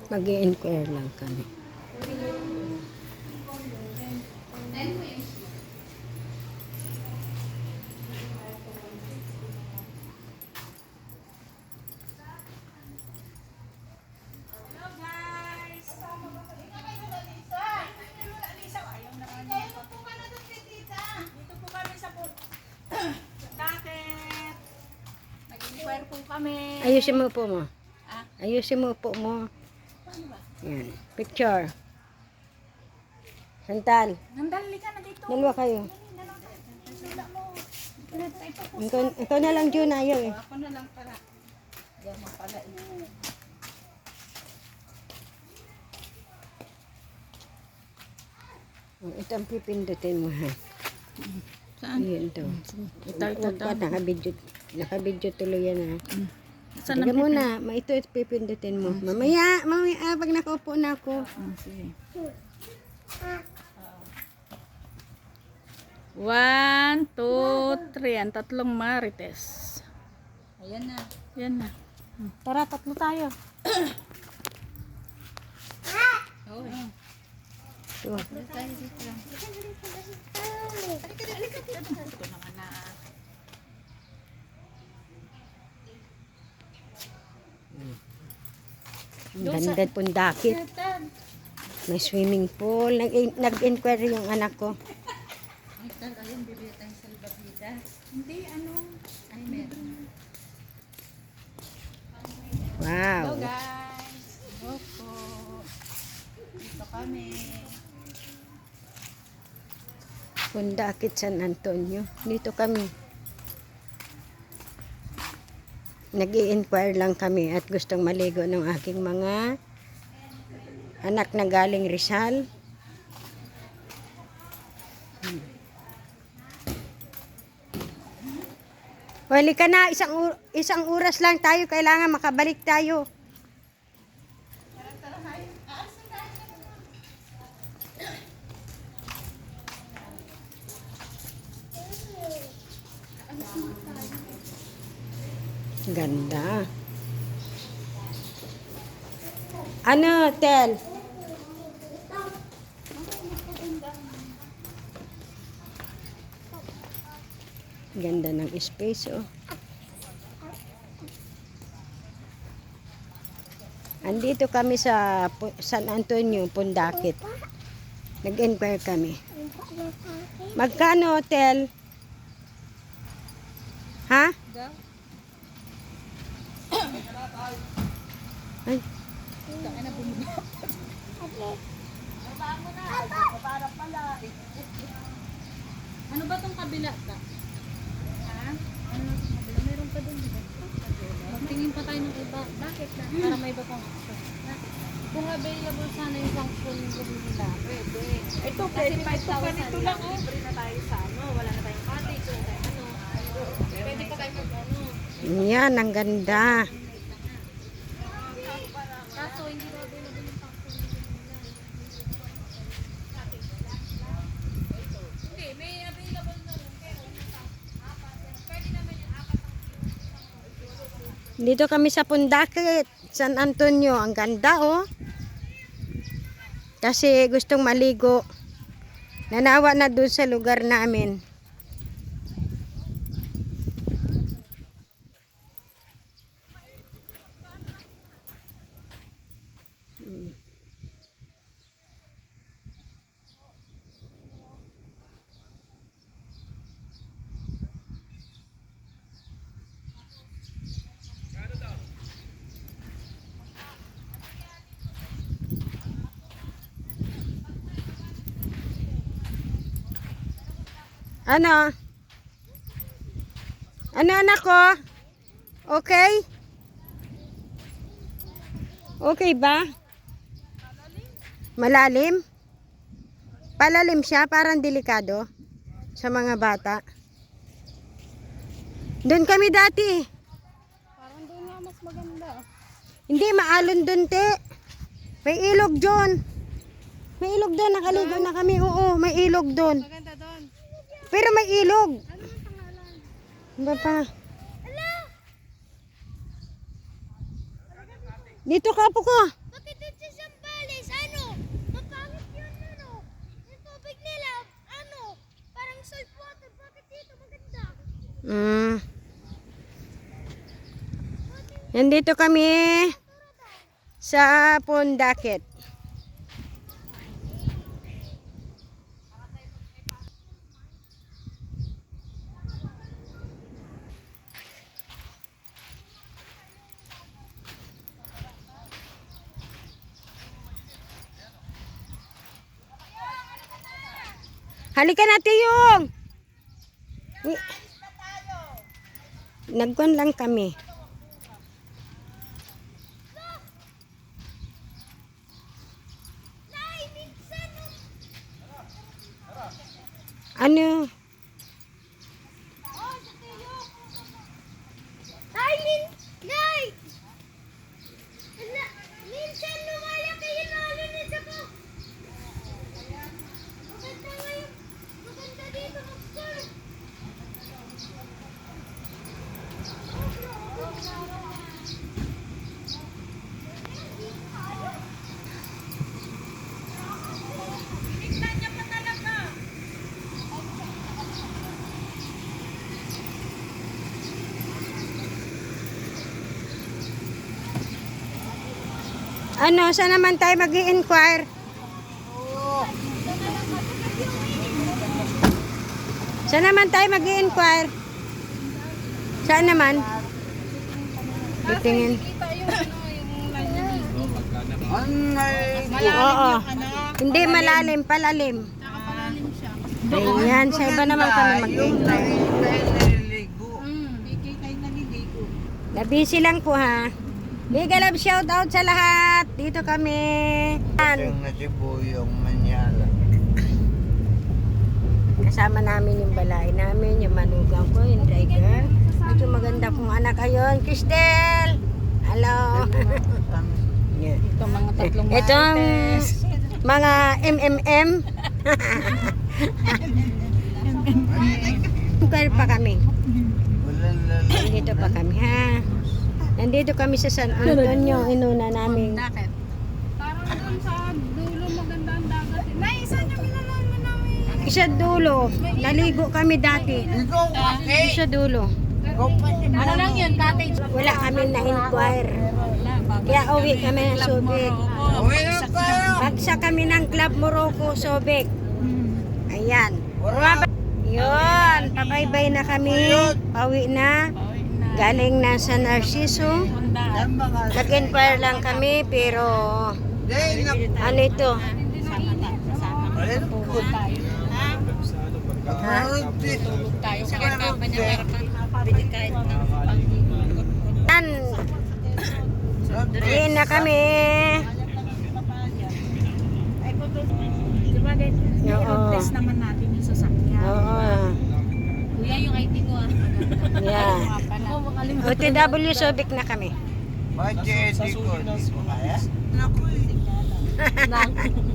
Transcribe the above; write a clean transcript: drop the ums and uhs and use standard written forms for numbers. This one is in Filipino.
Mag-i-inquire lang kami. Nag-inquire po kami. Ayusin mo po mo. Ah? Ayusin mo po mo. Paano ba? Yan. Picture. Santal. Nandali ka na dito. Dalawa kayo. Sula mo. Ikaw na lang, Jun. Ayaw eh. Ako na lang para. Diyan mo pala eh. Ito ang pipindutin mo ha. Saan? Ayan to. Ito. Nakabidyo tuloy yan ha. Saan Tiga muna. Ito pipindutin mo. Mamaya, pag nakaupo na ako. Sige. 1, 2, 3. Ang tatlong marites. Ayan na. Ayan na. Tara, tatlo tayo. Oo. Ito. Ito naman na. Ang ganda pundakit. May swimming pool. Nag-inquire yung anak ko. Ayun, bibili tayong salbabida. Hindi, ano? Ay, meron. Wow. Hello guys. Hello po. Dito kami. Pundakit San Antonio. Dito kami. Nag-i-inquire lang kami at gustong maligo ng aking mga anak na galing Rizal. Wali ka na, isang oras lang tayo, kailangan makabalik tayo. Ganda. Ano, Tel? Ganda ng space, oh. Andito kami sa San Antonio, Pundakit. Nag-inquire kami. Magkano, Tel? Ha? Ay. Kaya na bumaba. Babaan mo na. Para pala. Ano ba tong kabila ka? Ha? Ano ba tong kabila? Meron pa doon, di ba? Magtingin pa tayo ng iba. Bakit na? Para may iba pang option. Kung available sana yung function nila, pwede. Ito, pwede 5,000 lang. Libre na tayo sa ano. Wala na tayong cottage. Wala tayong ano. Pwede pa tayo mag-ano. Yan, ang ganda. Kaso hindi na available yung function nila. Okay, may available na rin. Pero pwede naman yung apat ang Dito kami sa Pundakit, San Antonio. Ang ganda, oh. Kasi gustong maligo. Nanawa na doon sa lugar namin. Ano? Ano anak ko? Okay? Okay ba? Malalim? Palalim siya, parang delikado sa mga bata. Doon kami dati. Parang doon nga mas maganda. Hindi, maalon doon, te. May ilog doon. May ilog doon, nakaligo na kami. Oo, may ilog doon. Maganda doon. Pero may ilog. Ano ang pangalan? Ano pa? Dito ka po ko. Bakit dito Nandito kami sa Pundaket. Halika na, Tiyong! Nagkuhan lang kami. Ano? Minsan lumalaki yung nalinis ako. Maganda dito, Master. Tignan niya pa talaga. Ano? Saan naman tayo mag-i-inquire? Saan naman tayo mag-i-inquire? Saan naman? Titingin. Oo. Hindi malalim, palalim. Ayan, sa iba naman kami mag-i-inquire. Nabisi lang po ha. Big love shout out sa lahat. Dito kami. Yung nasibuyong manyala. Kasama namin yung balay namin, yung manugang ko, yung driver. Ito maganda pong anak ayon, Cristel. Hello. Ito mga tatlong Itong mga MMM. Inquire pa kami. Walang lalaki. Nandito pa kami ha. Nandito kami sa San Antonio, inuna namin. Parang doon sa dulo maganda ang dagat. Naisa niya minalaman namin. Isa dulo, naligo kami dati. Ikaw kasi. Isa dulo. Ano lang yun, cottage? Wala kami na-inquire. Kaya uwi kami ng Subic. Uwi na tayo. Bagsa kami ng Club Morocco, Subic. Ayan. Wala. Yun, pabaybay na kami. Pauwi na. Galing na sa Narciso. Yan mga. Nag-inquire lang kami, pero Dahil na. ano ito? Ayun po. Ha? Tayo sa kampanya para kahit Yan. Uwi na kami. Diba guys, Oo. test naman natin yung sasakyan. Oo. Kuya, yung ID ko ah. Yan. Oo, makalimutan. OTW Subic na kami. Bakit yung hindi ko? Hindi ko kaya? Naku eh.